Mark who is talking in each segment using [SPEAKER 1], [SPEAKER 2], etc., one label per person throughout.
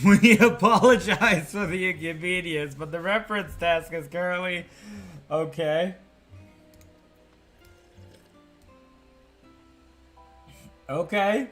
[SPEAKER 1] We apologize for the inconvenience, but the reference task is currently okay. Okay.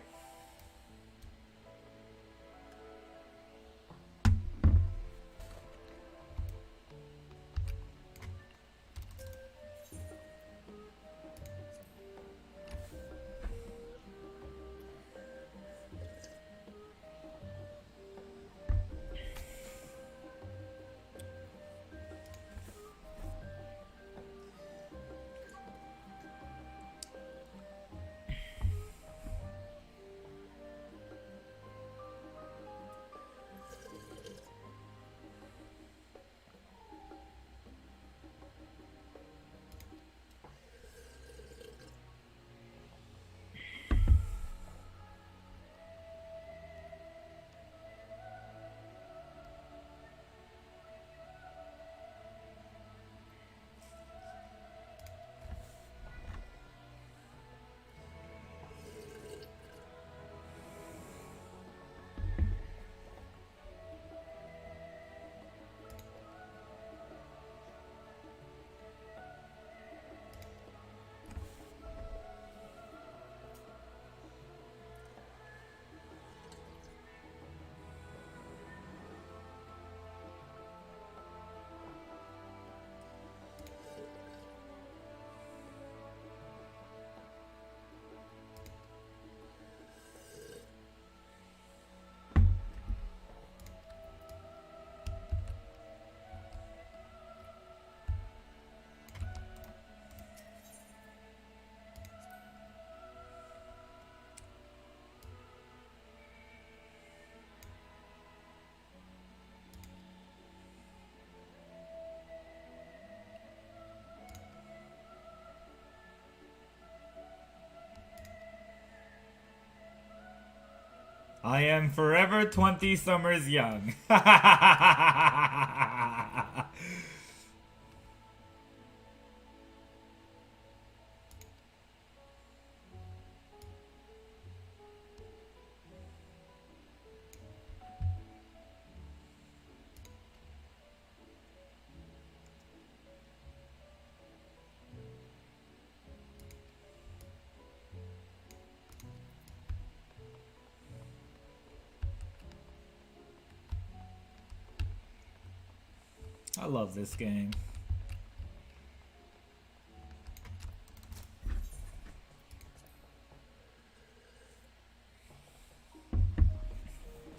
[SPEAKER 1] I am forever 20 summers young. I love this game.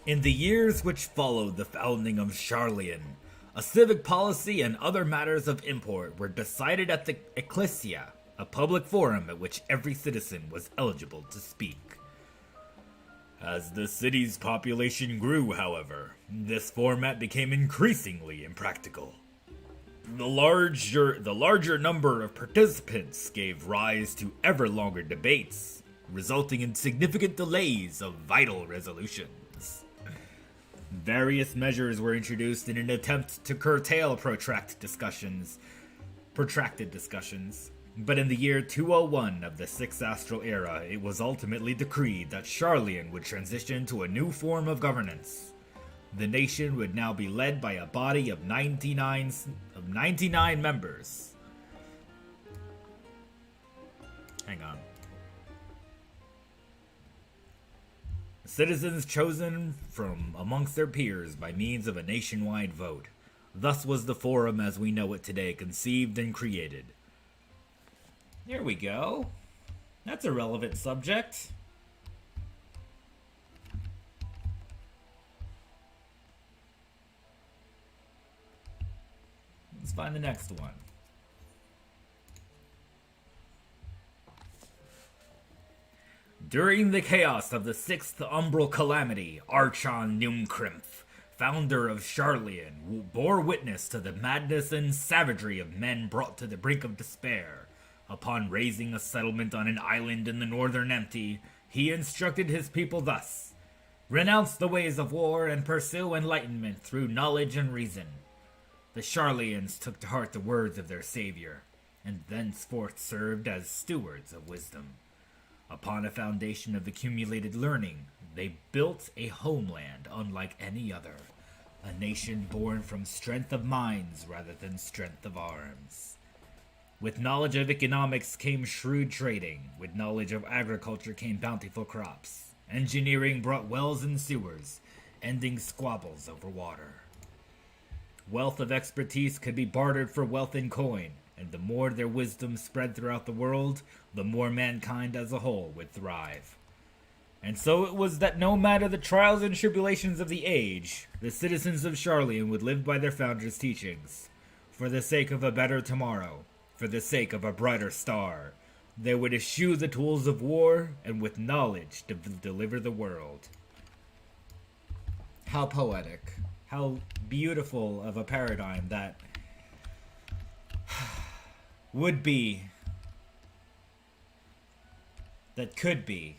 [SPEAKER 1] In the years which followed the founding of Sharlayan, a civic policy and other matters of import were decided at the Ecclesia, a public forum at which every citizen was eligible to speak. As the city's population grew, however, this format became increasingly impractical. The larger number of participants gave rise to ever longer debates, resulting in significant delays of vital resolutions. Various measures were introduced in an attempt to curtail protracted discussions, but in the year 201 of the Sixth Astral Era, it was ultimately decreed that Sharlayan would transition to a new form of governance. The nation would now be led by a body of 99 members. Hang on. Citizens chosen from amongst their peers by means of a nationwide vote. Thus was the forum as we know it today conceived and created. There we go. That's a relevant subject. Let's find the next one. During the chaos of the Sixth Umbral Calamity, Archon Numkrimph, founder of Sharlayan, bore witness to the madness and savagery of men brought to the brink of despair. Upon raising a settlement on an island in the northern Empty, he instructed his people thus: renounce the ways of war and pursue enlightenment through knowledge and reason. The Sharlayans took to heart the words of their savior, and thenceforth served as stewards of wisdom. Upon a foundation of accumulated learning, they built a homeland unlike any other, a nation born from strength of minds rather than strength of arms. With knowledge of economics came shrewd trading. With knowledge of agriculture came bountiful crops. Engineering brought wells and sewers, ending squabbles over water. Wealth of expertise could be bartered for wealth in coin, and the more their wisdom spread throughout the world, the more mankind as a whole would thrive. And so it was that no matter the trials and tribulations of the age, the citizens of Sharlayan would live by their founders' teachings. For the sake of a better tomorrow, for the sake of a brighter star, they would eschew the tools of war and with knowledge to deliver the world. How poetic. How beautiful of a paradigm that would be, that could be.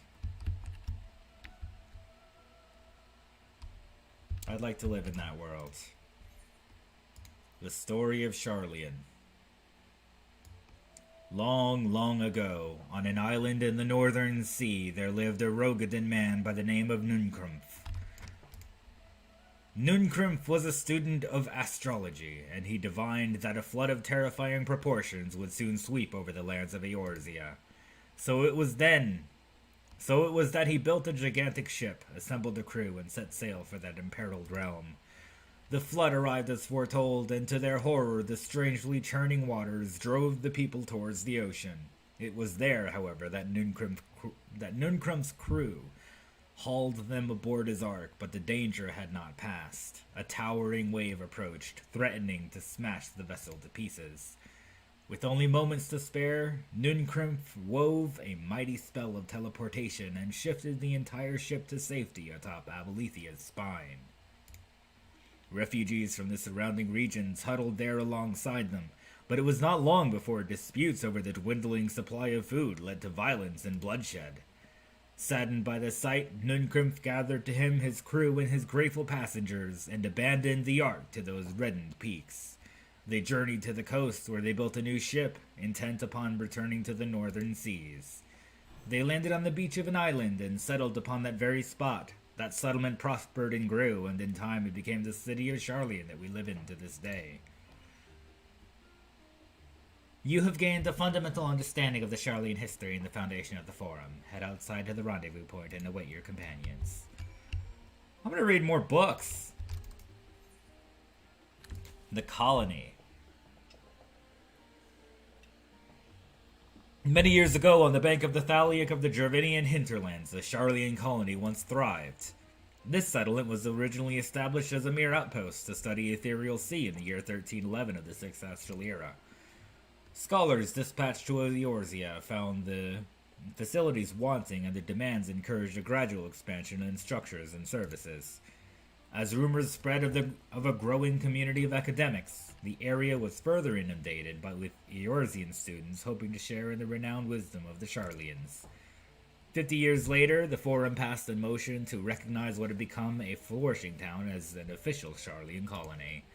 [SPEAKER 1] I'd like to live in that world. The story of Sharlayan. Long, long ago, on an island in the northern sea, there lived a Rogadin man by the name of Nunkrumph. Nunkrumph was a student of astrology, and he divined that a flood of terrifying proportions would soon sweep over the lands of Eorzea. So it was that he built a gigantic ship, assembled a crew, and set sail for that imperiled realm. The flood arrived as foretold, and to their horror the strangely churning waters drove the people towards the ocean. It was there, however, that Nunkrump's crew hauled them aboard his ark, but the danger had not passed. A towering wave approached, threatening to smash the vessel to pieces. With only moments to spare, Nunkrumph wove a mighty spell of teleportation and shifted the entire ship to safety atop Abalethia's spine. Refugees from the surrounding regions huddled there alongside them, but it was not long before disputes over the dwindling supply of food led to violence and bloodshed. Saddened by the sight, Nunkrumph gathered to him his crew and his grateful passengers and abandoned the ark to those reddened peaks. They journeyed to the coast where they built a new ship, intent upon returning to the northern seas. They landed on the beach of an island and settled upon that very spot. That settlement prospered and grew, and in time it became the city of Sharlayan that we live in to this day. You have gained a fundamental understanding of the Sharlayan history and the foundation of the Forum. Head outside to the rendezvous point and await your companions. I'm gonna read more books. The Colony. Many years ago, on the bank of the Thaliac of the Gervinian hinterlands, the Sharlayan colony once thrived. This settlement was originally established as a mere outpost to study Ethereal Sea in the year 1311 of the 6th Astral Era. Scholars dispatched to Eorzea found the facilities wanting, and the demands encouraged a gradual expansion in structures and services. As rumors spread of a growing community of academics, the area was further inundated with Eorzean students hoping to share in the renowned wisdom of the Sharlayans. 50 years later, the Forum passed a motion to recognize what had become a flourishing town as an official Sharlayan colony.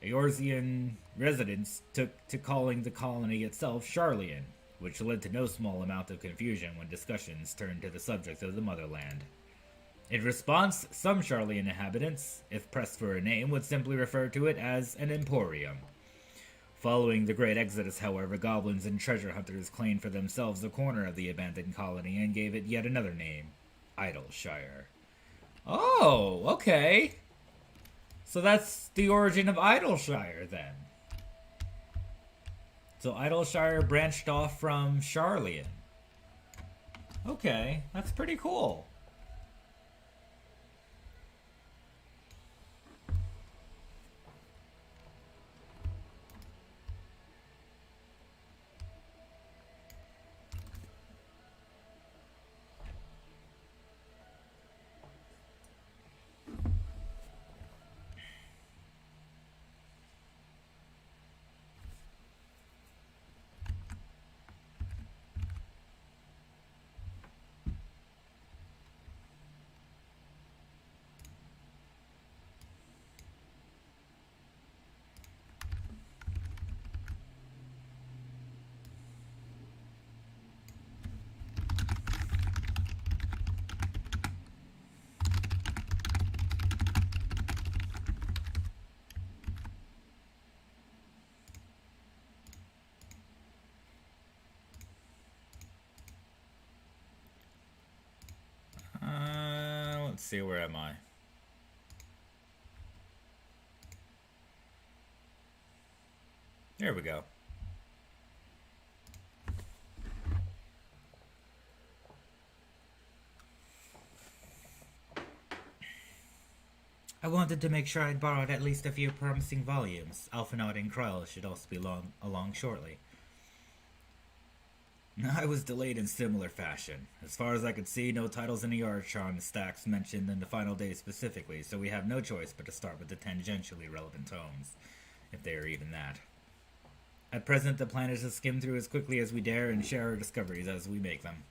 [SPEAKER 1] Eorzean residents took to calling the colony itself Sharlayan, which led to no small amount of confusion when discussions turned to the subject of the motherland. In response, some Sharlayan inhabitants, if pressed for a name, would simply refer to it as an emporium. Following the Great Exodus, however, goblins and treasure hunters claimed for themselves a corner of the abandoned colony and gave it yet another name, Idleshire. Oh, okay. So that's the origin of Idleshire, then. So Idleshire branched off from Sharlayan. Okay, that's pretty cool. Let's see, where am I? There we go. I wanted to make sure I'd borrowed at least a few promising volumes. Alphinaud and Krull should also be along shortly. I was delayed in similar fashion. As far as I could see, no titles in the Archon stacks mentioned in the final days specifically, so we have no choice but to start with the tangentially relevant tomes, if they are even that. At present, the plan is to skim through as quickly as we dare and share our discoveries as we make them.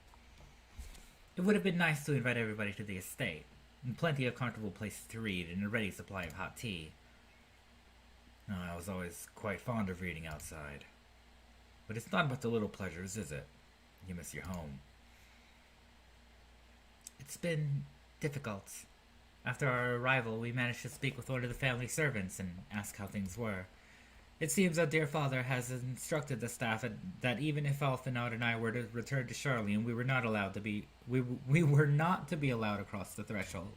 [SPEAKER 1] It would have been nice to invite everybody to the estate, and plenty of comfortable places to read and a ready supply of hot tea. I was always quite fond of reading outside. But it's not about the little pleasures, is it? You miss your home. It's been difficult. After our arrival, we managed to speak with one of the family servants and ask how things were. It seems our dear father has instructed the staff that even if Alphinaud and I were to return to Sharlayan, we were not to be allowed across the threshold.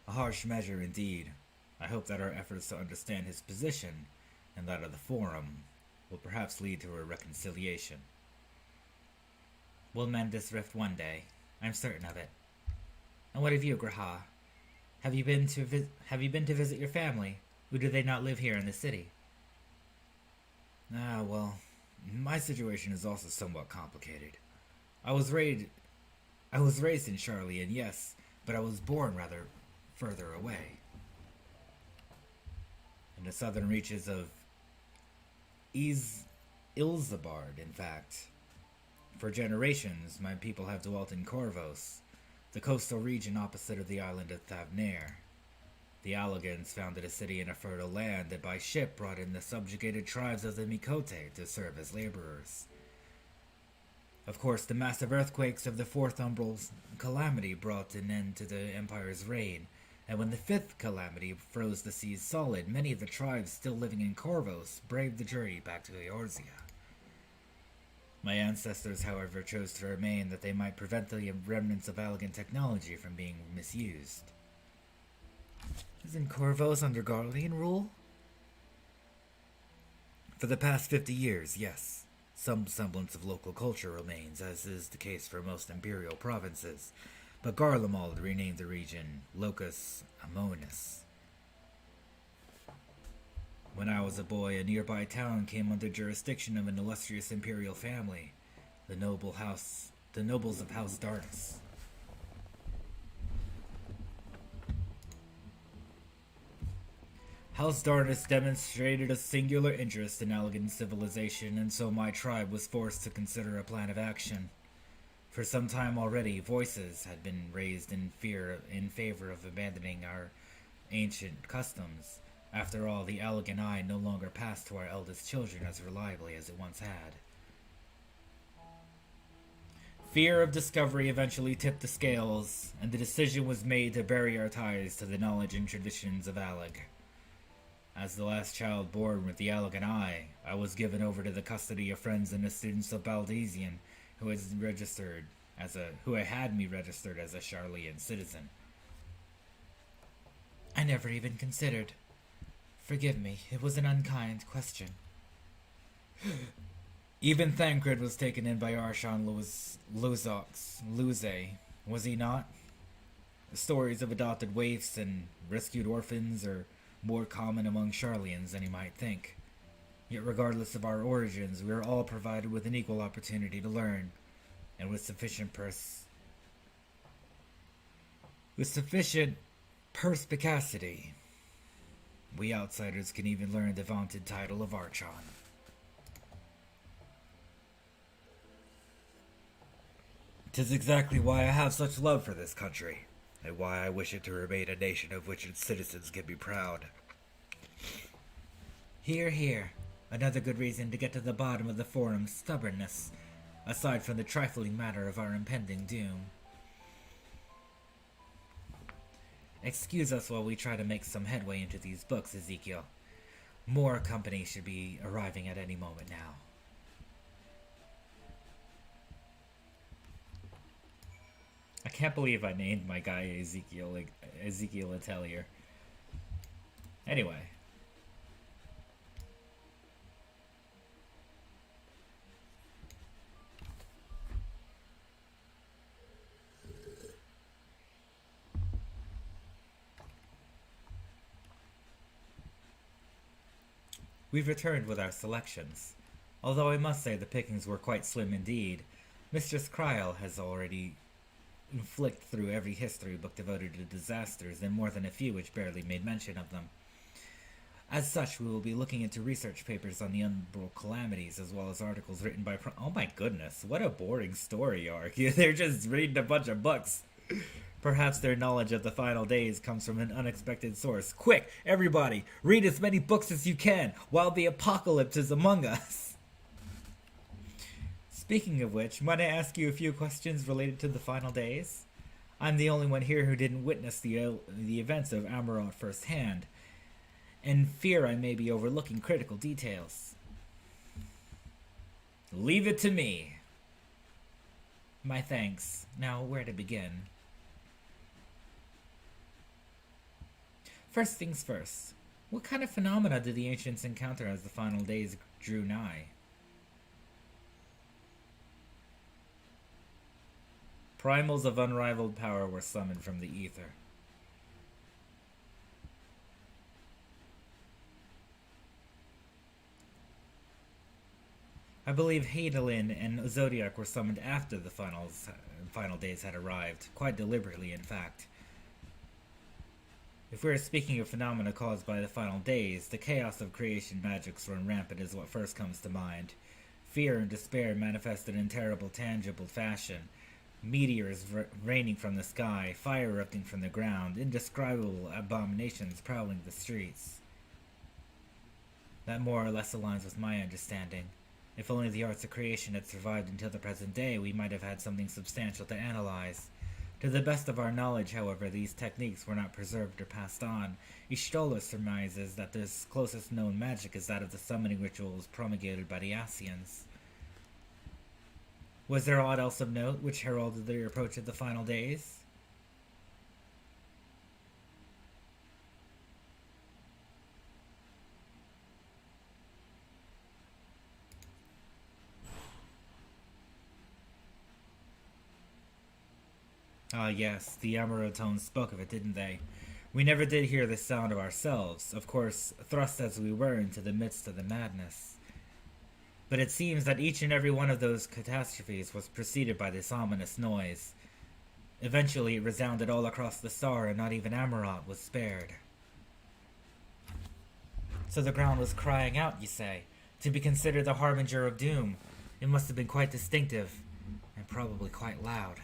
[SPEAKER 1] A harsh measure indeed. I hope that our efforts to understand his position and that of the Forum will perhaps lead to a reconciliation. We'll mend this rift one day. I'm certain of it. And what of you, G'raha? Have you been to visit your family, or do they not live here in the city? Well, my situation is also somewhat complicated. I was raised in Sharlayan, yes, but I was born rather further away. In the southern reaches of Ilzabard, in fact. For generations, my people have dwelt in Corvos, the coastal region opposite of the island of Thavnair. The Allagans founded a city in a fertile land that by ship brought in the subjugated tribes of the Mikote to serve as laborers. Of course, the massive earthquakes of the Fourth Umbral Calamity brought an end to the Empire's reign, and when the Fifth Calamity froze the seas solid, many of the tribes still living in Corvos braved the journey back to Eorzea. My ancestors, however, chose to remain that they might prevent the remnants of Allagan technology from being misused. Isn't Corvos under Garlean rule? For the past 50 years, yes. Some semblance of local culture remains, as is the case for most imperial provinces, but Garlemald renamed the region Locus Amonis. When I was a boy, a nearby town came under jurisdiction of an illustrious imperial family, the nobles of House Darnus. House Darnus demonstrated a singular interest in Allagan civilization, and so my tribe was forced to consider a plan of action. For some time already, voices had been raised in favor of abandoning our ancient customs. After all, the Allagan Eye no longer passed to our eldest children as reliably as it once had. Fear of discovery eventually tipped the scales, and the decision was made to bury our ties to the knowledge and traditions of Allag. As the last child born with the Allagan Eye, I was given over to the custody of friends and the students of Baldesion, who had me registered as a Sharlayan citizen. I never even considered. Forgive me, it was an unkind question. Even Thancred was taken in by Archon Luze, was he not? The stories of adopted waifs and rescued orphans are more common among Sharlayans than you might think. Yet regardless of our origins, we are all provided with an equal opportunity to learn, and with sufficient perspicacity, we outsiders can even learn the vaunted title of Archon. "'Tis exactly why I have such love for this country, and why I wish it to remain a nation of which its citizens can be proud." Hear, hear. Another good reason to get to the bottom of the Forum's stubbornness, aside from the trifling matter of our impending doom. Excuse us while we try to make some headway into these books, Ezekiel. More company should be arriving at any moment now. I can't believe I named my guy Ezekiel Atelier. Anyway, we've returned with our selections. Although I must say the pickings were quite slim indeed, Mistress Kryl has already flicked through every history book devoted to disasters and more than a few which barely made mention of them. As such, we will be looking into research papers on the umbral calamities as well as articles written by oh my goodness, what a boring story arc. They're just reading a bunch of books. Perhaps their knowledge of the final days comes from an unexpected source. Quick, everybody, read as many books as you can while the apocalypse is among us. Speaking of which, might I ask you a few questions related to the final days? I'm the only one here who didn't witness the events of Amarant firsthand, and fear I may be overlooking critical details. Leave it to me. My thanks. Now, where to begin? First things first. What kind of phenomena did the ancients encounter as the final days drew nigh? Primals of unrivaled power were summoned from the ether. I believe Hydaelyn and Zodiac were summoned after the final days had arrived, quite deliberately, in fact. If we are speaking of phenomena caused by the final days, the chaos of creation magics run rampant is what first comes to mind. Fear and despair manifested in terrible, tangible fashion. Meteors raining from the sky, fire erupting from the ground, indescribable abominations prowling the streets. That more or less aligns with my understanding. If only the arts of creation had survived until the present day, we might have had something substantial to analyze. To the best of our knowledge, however, these techniques were not preserved or passed on. Y'shtola surmises that the closest known magic is that of the summoning rituals promulgated by the Ascians. Was there aught else of note which heralded the approach of the final days? Ah, yes, the Amarotones spoke of it, didn't they? We never did hear the sound of ourselves, of course, thrust as we were into the midst of the madness. But it seems that each and every one of those catastrophes was preceded by this ominous noise. Eventually it resounded all across the star, and not even Amarant was spared. So the ground was crying out, you say? To be considered the harbinger of doom, it must have been quite distinctive, and probably quite loud.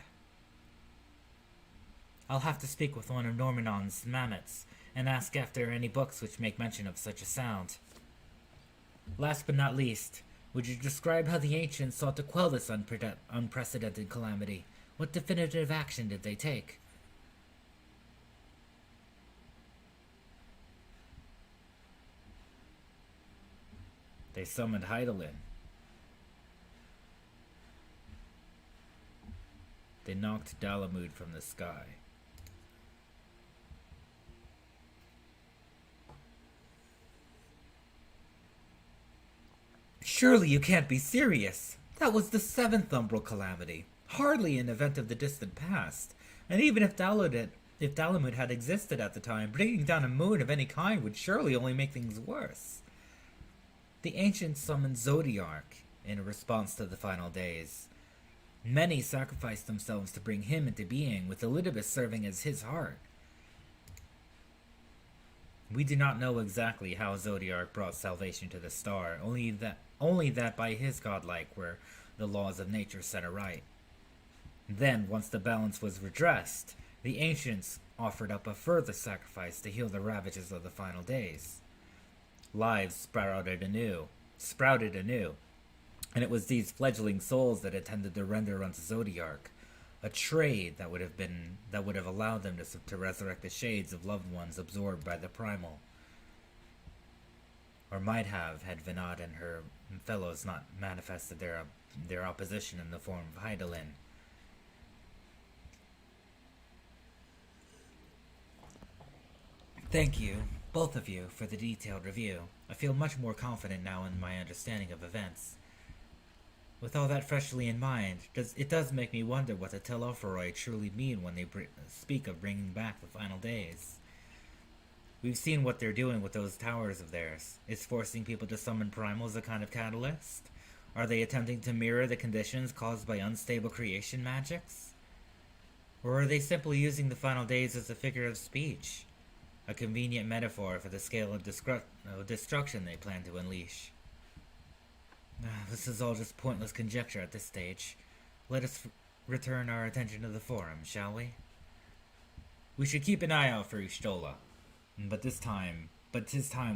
[SPEAKER 1] I'll have to speak with one of Normanon's mammoths, and ask after any books which make mention of such a sound. Last but not least, would you describe how the ancients sought to quell this unprecedented calamity? What definitive action did they take? They summoned Hydaelyn. They knocked Dalamud from the sky. Surely you can't be serious. That was the 7th umbral calamity. Hardly an event of the distant past. And even if Dalamud had existed at the time, bringing down a moon of any kind would surely only make things worse. The ancients summoned Zodiark in response to the final days. Many sacrificed themselves to bring him into being, with Elidibus serving as his heart. We do not know exactly how Zodiark brought salvation to the star, only that by his godlike were the laws of nature set aright. Then, once the balance was redressed, the ancients offered up a further sacrifice to heal the ravages of the final days. Lives sprouted anew, and it was these fledgling souls that attended to render unto Zodiark a trade that would have allowed them to resurrect the shades of loved ones absorbed by the primal. Or might have, had Vinod and her fellows not manifested their opposition in the form of Hydaelyn. Thank you, both of you, for the detailed review. I feel much more confident now in my understanding of events. With all that freshly in mind, it does make me wonder what the Telophoroi truly mean when they speak of bringing back the final days. We've seen what they're doing with those towers of theirs. It's forcing people to summon primal as a kind of catalyst? Are they attempting to mirror the conditions caused by unstable creation magics? Or are they simply using the final days as a figure of speech? A convenient metaphor for the scale of destruction they plan to unleash. This is all just pointless conjecture at this stage. Let us return our attention to the forum, shall we? We should keep an eye out for Y'shtola. But 'tis time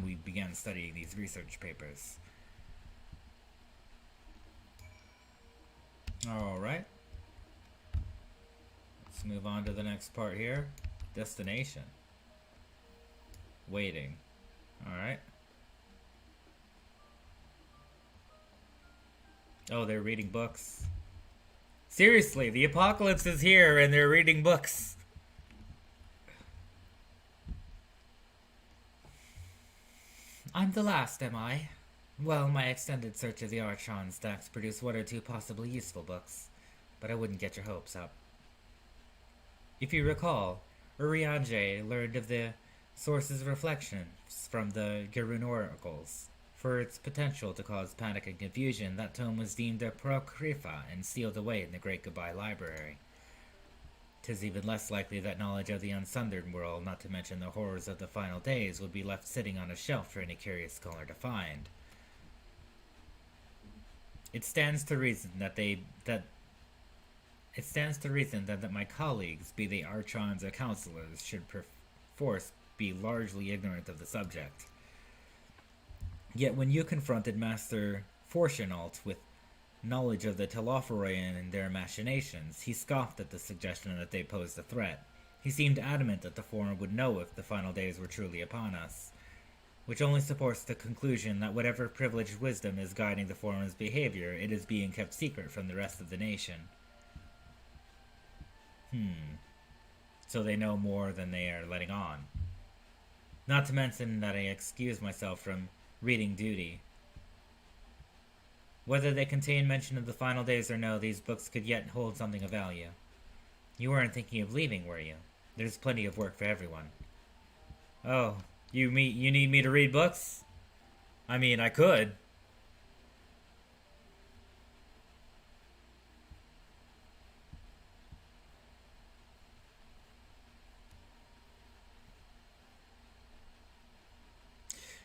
[SPEAKER 1] we began studying these research papers. Alright. Let's move on to the next part here. Destination. Waiting. Alright. Oh, they're reading books. Seriously, the apocalypse is here and they're reading books. I'm the last, am I? Well, my extended search of the Archon stacks produced one or two possibly useful books, but I wouldn't get your hopes up. If you recall, Urianger learned of the source's reflections from the Garun oracles. For its potential to cause panic and confusion, that tome was deemed apocrypha and sealed away in the Great Goodbye Library. 'Tis even less likely that knowledge of the unsundered world, not to mention the horrors of the final days, would be left sitting on a shelf for any curious scholar to find. It stands to reason that my colleagues, be they archons or counselors, should perforce be largely ignorant of the subject. Yet when you confronted Master Fortunault with knowledge of the Telophoroi and their machinations, he scoffed at the suggestion that they posed a threat. He seemed adamant that the Forum would know if the final days were truly upon us, which only supports the conclusion that whatever privileged wisdom is guiding the Forum's behavior, it is being kept secret from the rest of the nation. So they know more than they are letting on. Not to mention that I excuse myself from reading duty. Whether they contain mention of the final days or no, these books could yet hold something of value. You weren't thinking of leaving, were you? There's plenty of work for everyone. Oh, you need me to read books? I mean, I could.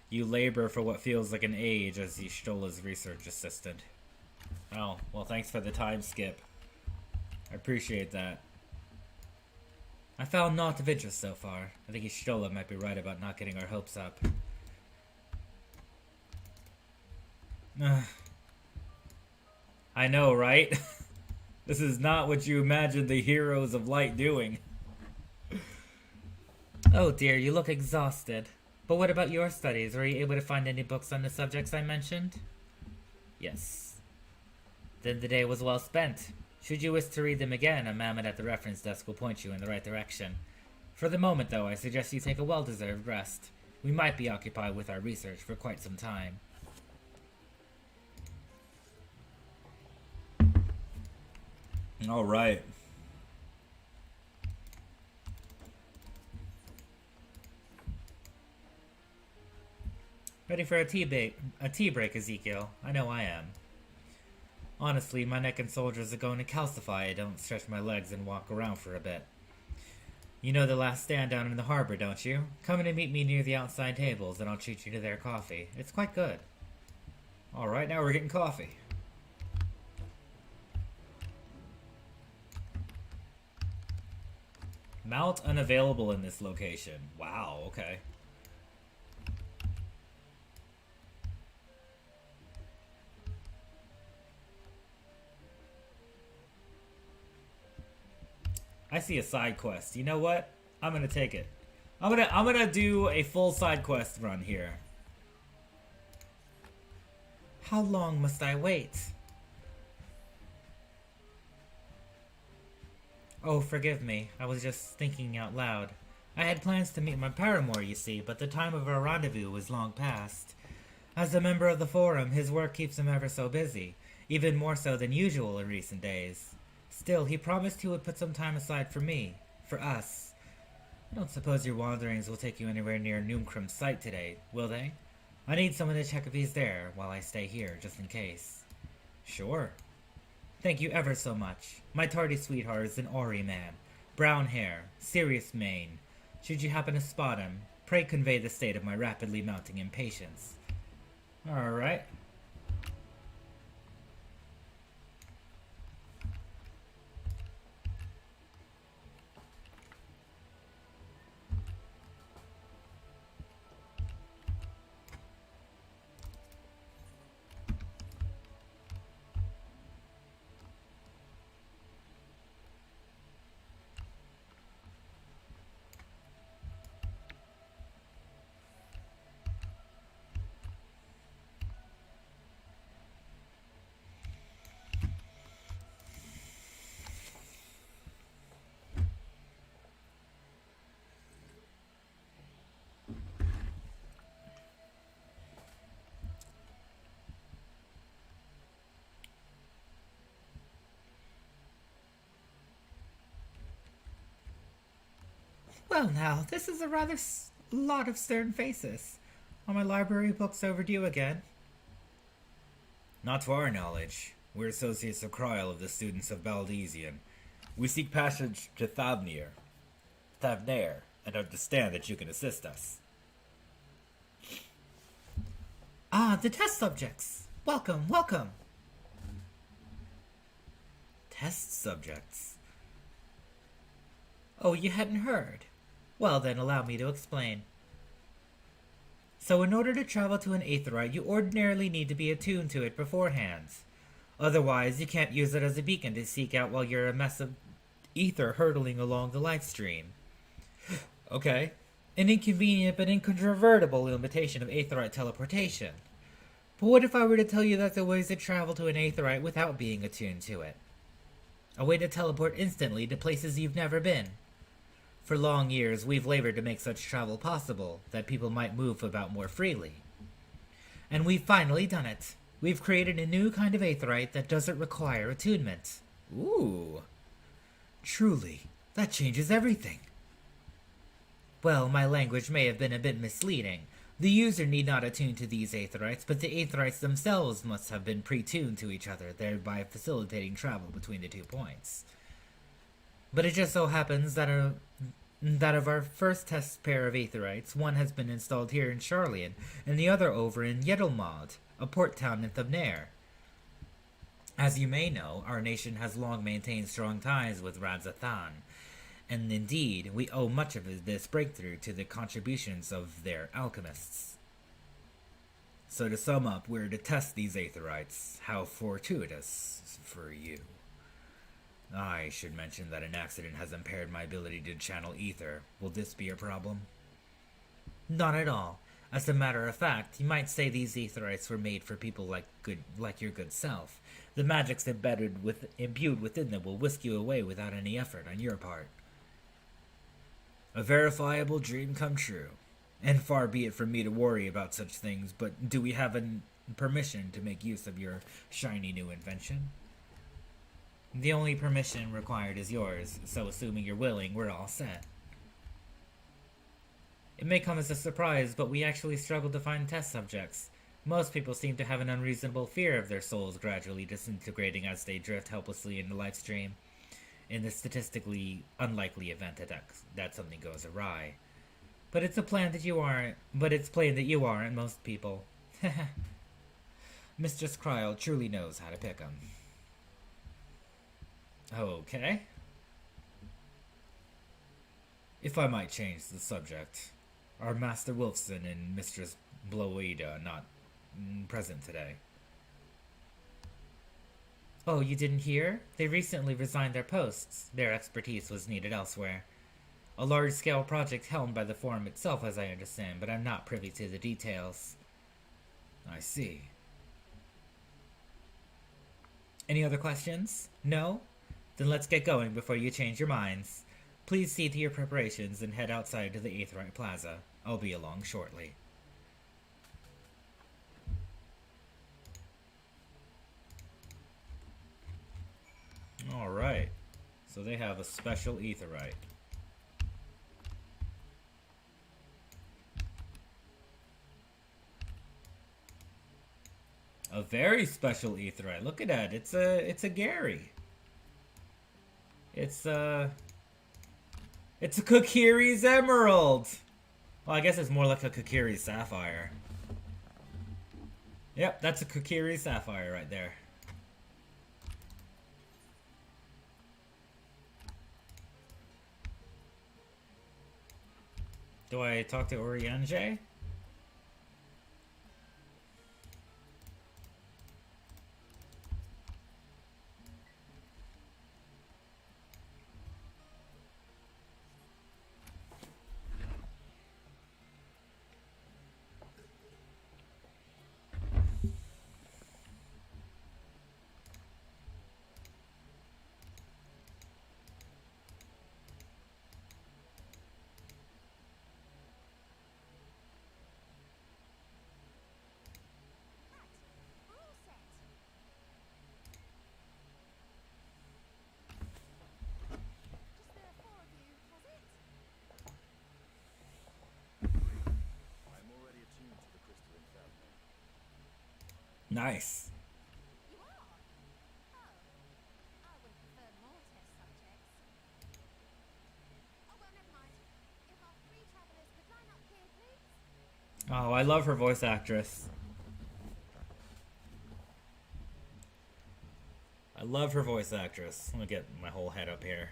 [SPEAKER 1] You labor for what feels like an age as Y'shtola's research assistant. Oh, well, thanks for the time skip. I appreciate that. I found naught of interest so far. I think Y'shtola might be right about not getting our hopes up. I know, right? This is not what you imagined the heroes of light doing. Oh dear, you look exhausted. But what about your studies? Were you able to find any books on the subjects I mentioned? Yes. Then the day was well spent. Should you wish to read them again, a mammoth at the reference desk will point you in the right direction. For the moment, though, I suggest you take a well-deserved rest. We might be occupied with our research for quite some time. All right. Ready for a tea break, Ezekiel? I know I am. Honestly, my neck and shoulders are going to calcify. I don't stretch my legs and walk around for a bit. You know the last stand down in the harbor, don't you? Come in and meet me near the outside tables, and I'll treat you to their coffee. It's quite good. Alright, now we're getting coffee. Mount unavailable in this location. Wow, okay. I see a side quest. You know what? I'm gonna take it. I'm gonna do a full side quest run here. How long must I wait? Oh, forgive me. I was just thinking out loud.
[SPEAKER 2] I had plans to meet my paramour, you see, but the time of our rendezvous was long past. As a member of the Forum, his work keeps him ever so busy, even more so than usual in recent days. Still, he promised he would put some time aside for me, for us. I don't suppose your wanderings will take you anywhere near Noomcrim's site today, will they? I need someone to check if he's there while I stay here, just in case. Sure. Thank you ever so much. My tardy sweetheart is an Ori man. Brown hair, serious mane. Should you happen to spot him, pray convey the state of my rapidly mounting impatience. Alright. Well, now, this is a rather lot of stern faces. Are my library books overdue again?
[SPEAKER 1] Not to our knowledge. We're associates of Kryl of the students of Baldesian. We seek passage to Thavnair, and understand that you can assist us.
[SPEAKER 2] Ah, the test subjects. Welcome, welcome.
[SPEAKER 1] Test subjects?
[SPEAKER 2] Oh, you hadn't heard? Well, then, allow me to explain. So, in order to travel to an aetheryte, you ordinarily need to be attuned to it beforehand. Otherwise, you can't use it as a beacon to seek out while you're a mess of ether hurtling along the life stream.
[SPEAKER 1] Okay.
[SPEAKER 2] An inconvenient but incontrovertible limitation of aetheryte teleportation. But what if I were to tell you that there are ways to travel to an aetheryte without being attuned to it? A way to teleport instantly to places you've never been. For long years, we've labored to make such travel possible, that people might move about more freely. And we've finally done it. We've created a new kind of aetheryte that doesn't require attunement.
[SPEAKER 1] Ooh.
[SPEAKER 2] Truly, that changes everything. Well, my language may have been a bit misleading. The user need not attune to these aetherytes, but the aetherytes themselves must have been pre-tuned to each other, thereby facilitating travel between the 2 points. But it just so happens that of our first test pair of aetherytes, one has been installed here in Sharlayan, and the other over in Yedlmod, a port town in Thavnair. As you may know, our nation has long maintained strong ties with Radzathan, and indeed, we owe much of this breakthrough to the contributions of their alchemists.
[SPEAKER 1] So to sum up, we're to test these aetherytes. How fortuitous for you. I should mention that an accident has impaired my ability to channel ether. Will this be a problem?
[SPEAKER 2] Not at all. As a matter of fact, you might say these aetherytes were made for people like your good self. The magics imbued within them will whisk you away without any effort on your part.
[SPEAKER 1] A verifiable dream come true. And far be it from me to worry about such things, but do we have permission to make use of your shiny new invention?
[SPEAKER 2] The only permission required is yours, so assuming you're willing, we're all set. It may come as a surprise, but we actually struggle to find test subjects. Most people seem to have an unreasonable fear of their souls gradually disintegrating as they drift helplessly in the life stream, in the statistically unlikely event that something goes awry. But it's plain that you aren't most people. Mistress Kryl truly knows how to pick 'em.
[SPEAKER 1] Okay. If I might change the subject, are Master Wolfson and Mistress Bloida not present today?
[SPEAKER 2] Oh, you didn't hear? They recently resigned their posts. Their expertise was needed elsewhere. A large-scale project helmed by the Forum itself, as I understand, but I'm not privy to the details.
[SPEAKER 1] I see.
[SPEAKER 2] Any other questions? No? Then let's get going before you change your minds. Please see to your preparations and head outside to the Aetheryte Plaza. I'll be along shortly. Alright. So they have a special Aetheryte. A very special Aetheryte. Look at that. It's a Gary. It's a Kokiri's Emerald. Well, I guess it's more like a Kokiri Sapphire. Yep, that's a Kokiri Sapphire right there. Do I talk to Urianger? Nice.
[SPEAKER 3] You are? Oh. I would prefer more test subjects. Oh, well, never mind. If our three travelers could line up here, please.
[SPEAKER 2] Oh, I love her voice actress. I love her voice actress. Let me get my whole head up here.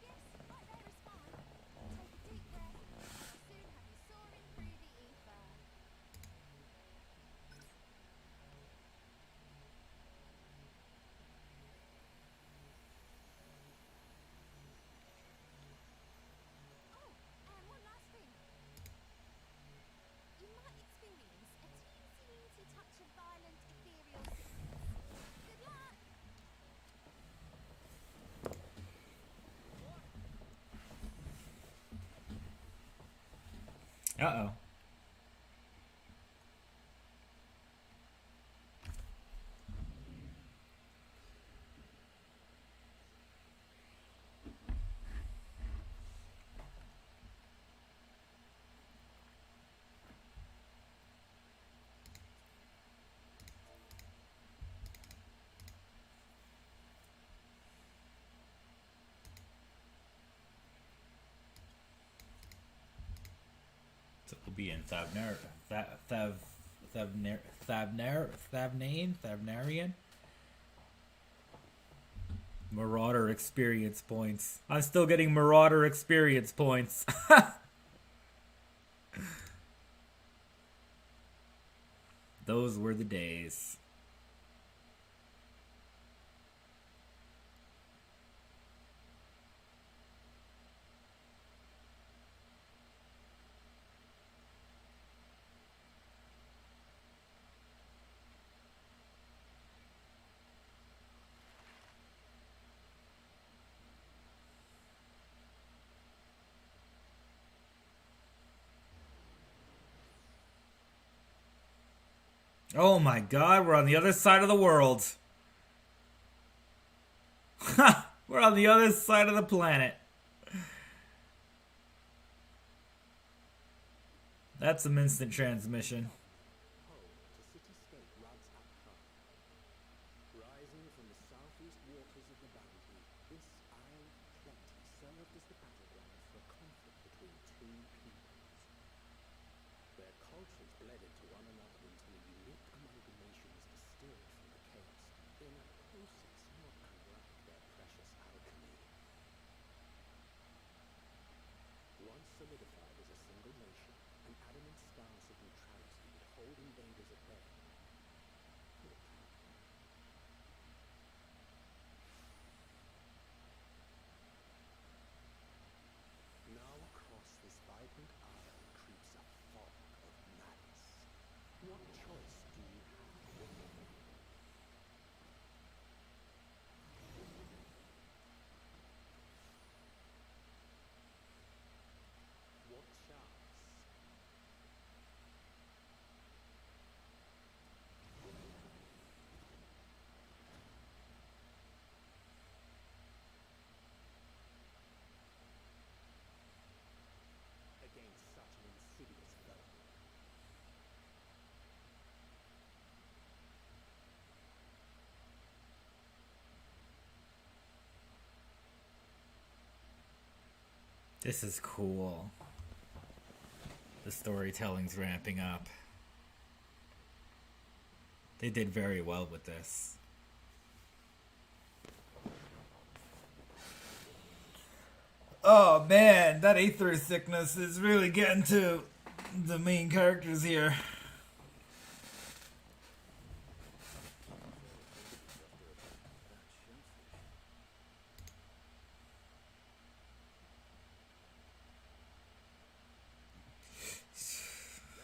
[SPEAKER 3] Yes, right there is fine. Take a deep breath. We'll soon have you soaring through the ether. Oh, and one last thing. You might experience a teensy-weensy touch of violent ethereal sickness. Good luck!
[SPEAKER 2] Uh-oh. So we'll be in Thavnarian? Marauder experience points. I'm still getting Marauder experience points. Those were the days. Oh my god, we're on the other side of the world. We're on the other side of the planet. That's some instant transmission.
[SPEAKER 4] Home to city-state Rads Akhar. Rising from the southeast waters of the boundary, this Isle of Plenty served as the battleground for a conflict between two peoples. Their cultures bled into one another until a unique amalgamation was distilled from the chaos in a process not unlike their precious alchemy. Once solidified as a single nation, an adamant stance of neutrality would hold invaders at bay for a time. Now across this vibrant isle creeps a fog of madness.
[SPEAKER 1] This is cool. The storytelling's ramping up. They did very well with this. Oh man, that aether sickness is really getting to the main characters here.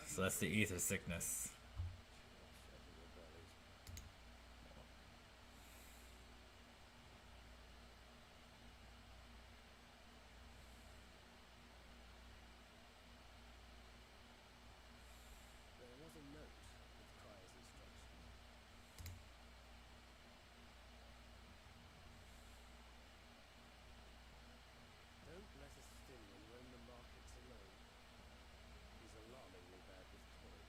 [SPEAKER 1] So that's the ether sickness.
[SPEAKER 4] There was a note with Kaya's instructions. Don't let Estinian roam the markets alone. He's alarmingly bad with coin.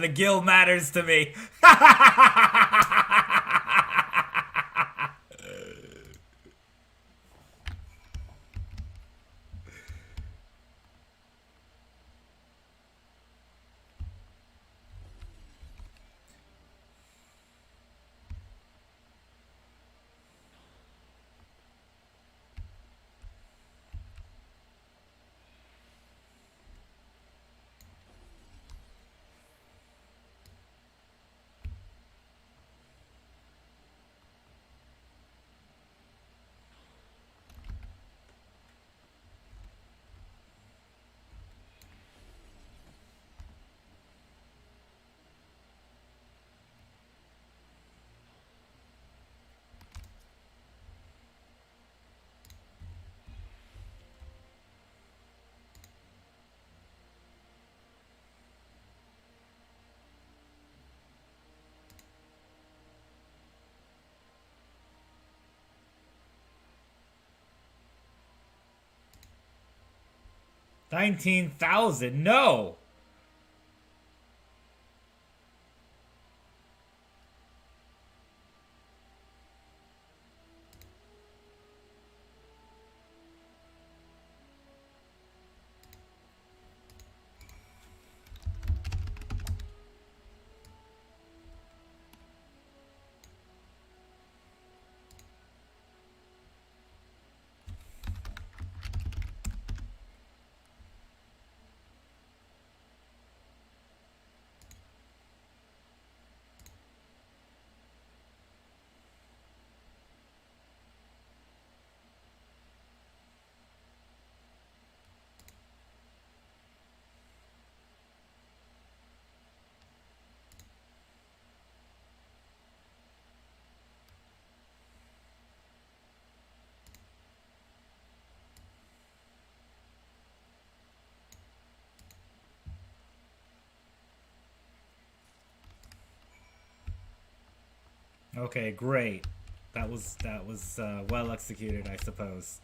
[SPEAKER 1] The guild matters to me. $19,000? No! Okay, great. That was well executed, I suppose.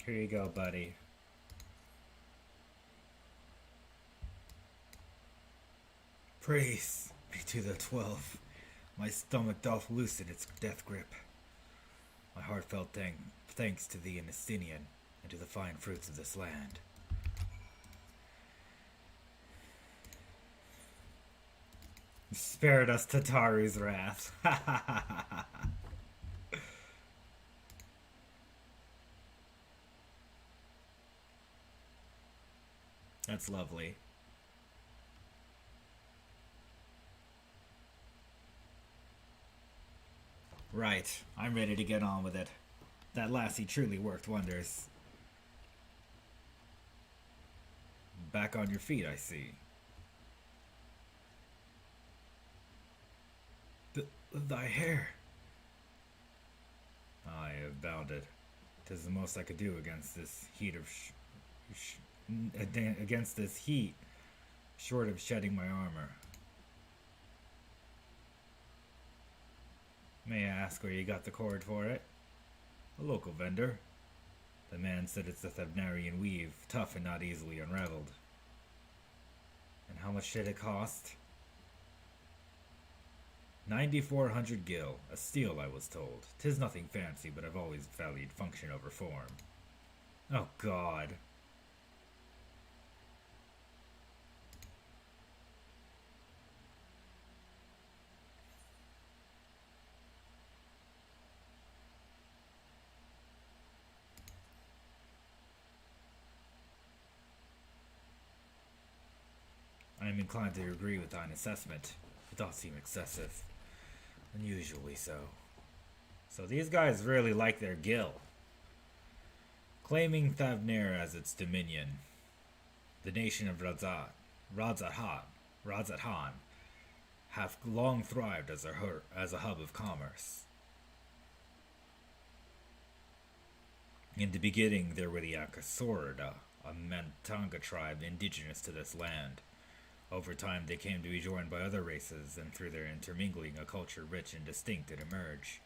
[SPEAKER 1] Here you go, buddy. Praise be to the 12. My stomach doth loosen its death grip. My heartfelt thanks to thee and Estinian, and to the fine fruits of this land. You spared us Tataru's wrath. That's lovely. Right, I'm ready to get on with it. That lassie truly worked wonders. Back on your feet, I see. Thy hair. I have bound it. 'Tis the most I could do against this heat of against this heat short of shedding my armor. May I ask where you got the cord for it? A local vendor. The man said it's a Thavnarian weave, tough and not easily unraveled. And how much did it cost? 9,400 gil, a steal, I was told. 'Tis nothing fancy, but I've always valued function over form. Oh God. I am inclined to agree with thine assessment. It doth seem excessive. Unusually so. So these guys really like their gil. Claiming Thavnir as its dominion, the nation of Radzat Han, have long thrived as a hub of commerce. In the beginning, there were the Akasorda, a Mantanga tribe indigenous to this land. Over time, they came to be joined by other races, and through their intermingling, a culture rich and distinct did emerge.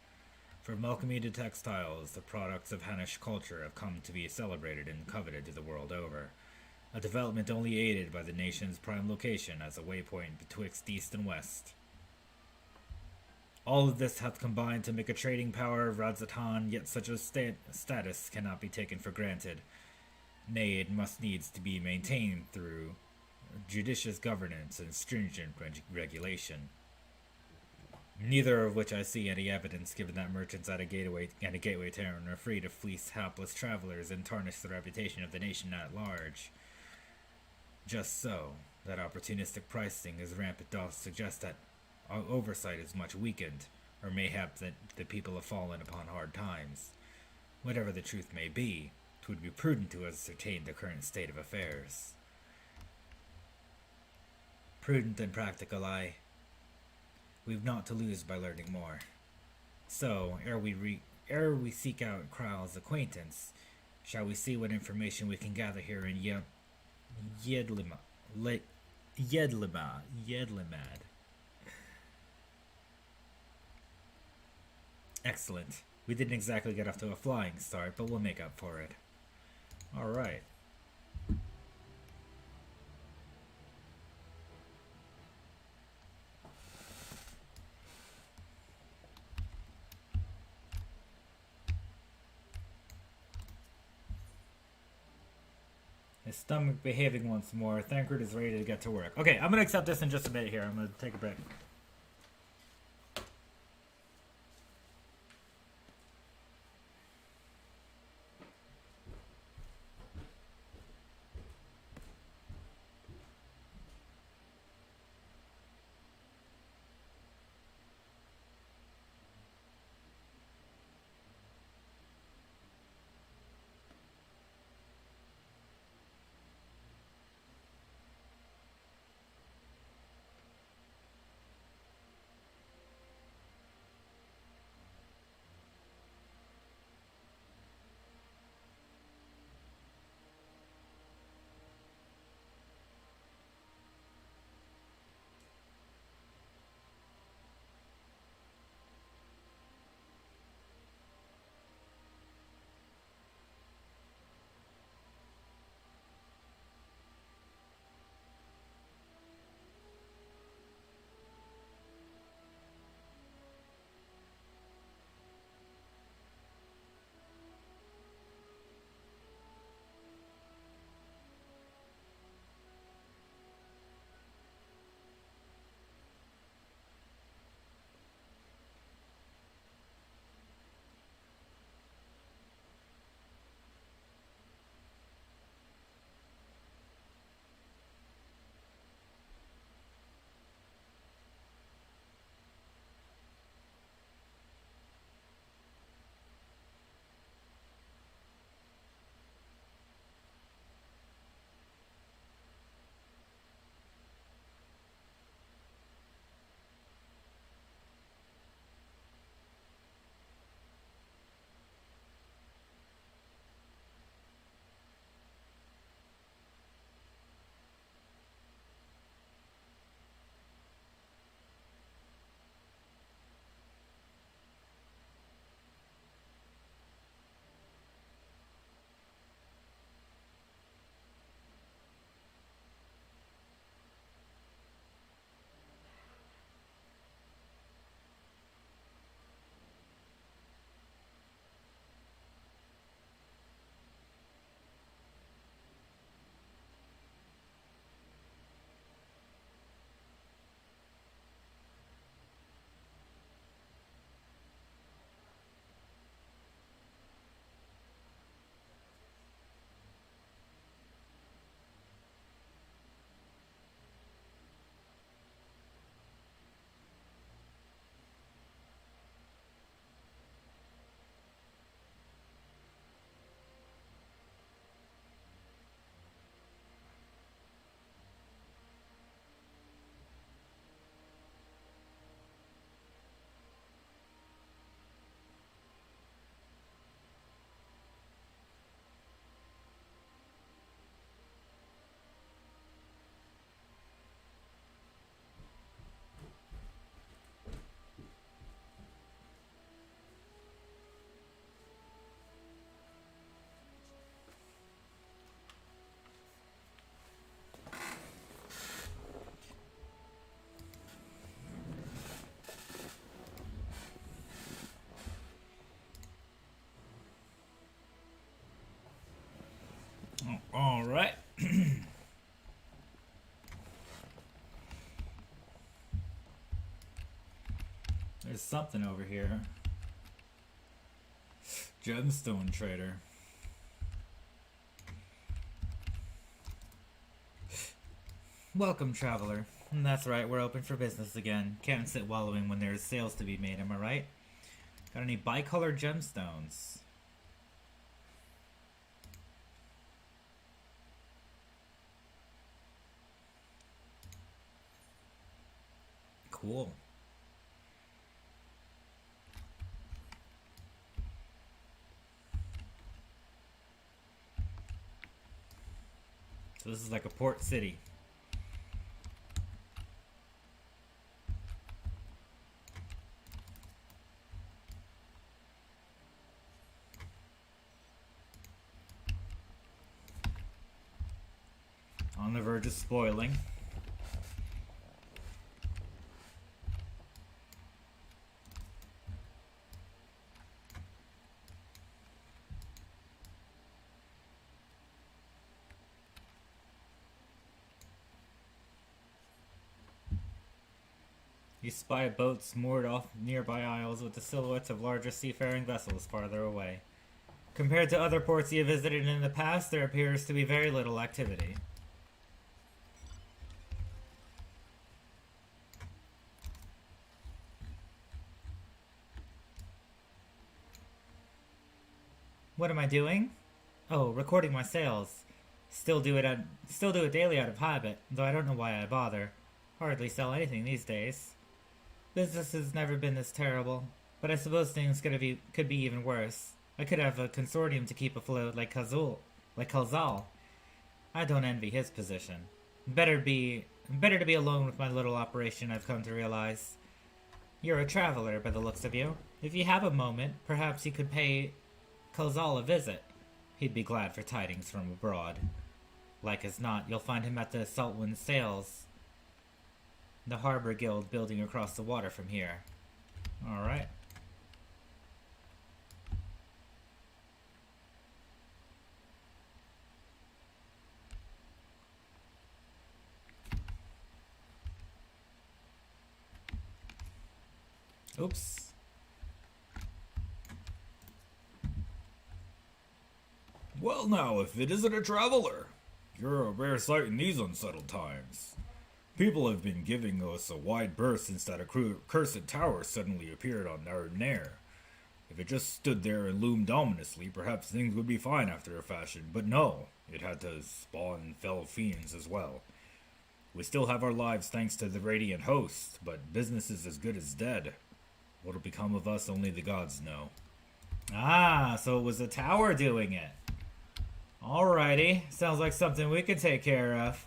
[SPEAKER 1] From alchemy to textiles, the products of Hanish culture have come to be celebrated and coveted to the world over. A development only aided by the nation's prime location as a waypoint betwixt east and west. All of this hath combined to make a trading power of Radzatan, yet such a status cannot be taken for granted. Nay, it must needs to be maintained through judicious governance and stringent regulation. Neither of which I see any evidence, given that merchants at a gateway town are free to fleece hapless travelers and tarnish the reputation of the nation at large. Just so, that opportunistic pricing is rampant doth suggest that oversight is much weakened, or mayhap that the people have fallen upon hard times. Whatever the truth may be, 'twould be prudent to ascertain the current state of affairs. Prudent and practical, aye. We've naught to lose by learning more. So, ere we seek out Kral's acquaintance, shall we see what information we can gather here in Yedlimad. Excellent. We didn't exactly get off to a flying start, but we'll make up for it. Alright. His stomach behaving once more. Thancred is ready to get to work. Okay, I'm gonna accept this in just a minute here. I'm gonna take a break. Alright. There's something over here. Gemstone trader.
[SPEAKER 2] Welcome, traveler. That's right, we're open for business again. Can't sit wallowing when there's sales to be made, am I right? Got any bicolored gemstones? Cool. So this is like a port city. On the verge of spoiling. You spy boats moored off nearby isles with the silhouettes of larger seafaring vessels farther away. Compared to other ports you have visited in the past, there appears to be very little activity. What am I doing? Oh, recording my sales. Still do it daily out of habit, though I don't know why I bother. Hardly sell anything these days. Business has never been this terrible, but I suppose things could be even worse. I could have a consortium to keep afloat like Kalzal. I don't envy his position. Better to be alone with my little operation, I've come to realize. You're a traveler by the looks of you. If you have a moment, perhaps you could pay Kalzal a visit. He'd be glad for tidings from abroad. Like as not, you'll find him at the Saltwind Sails, the Harbor Guild building across the water from here. Alright. Oops.
[SPEAKER 1] Well now, if it isn't a traveler, you're a rare sight in these unsettled times. People have been giving us a wide berth since that accursed tower suddenly appeared on Nair. If it just stood there and loomed ominously, perhaps things would be fine after a fashion, but no, it had to spawn fell fiends as well. We still have our lives thanks to the Radiant Host, but business is as good as dead. What'll become of us, only the gods know.
[SPEAKER 2] Ah, so it was the tower doing it. Alrighty, sounds like something we could take care of.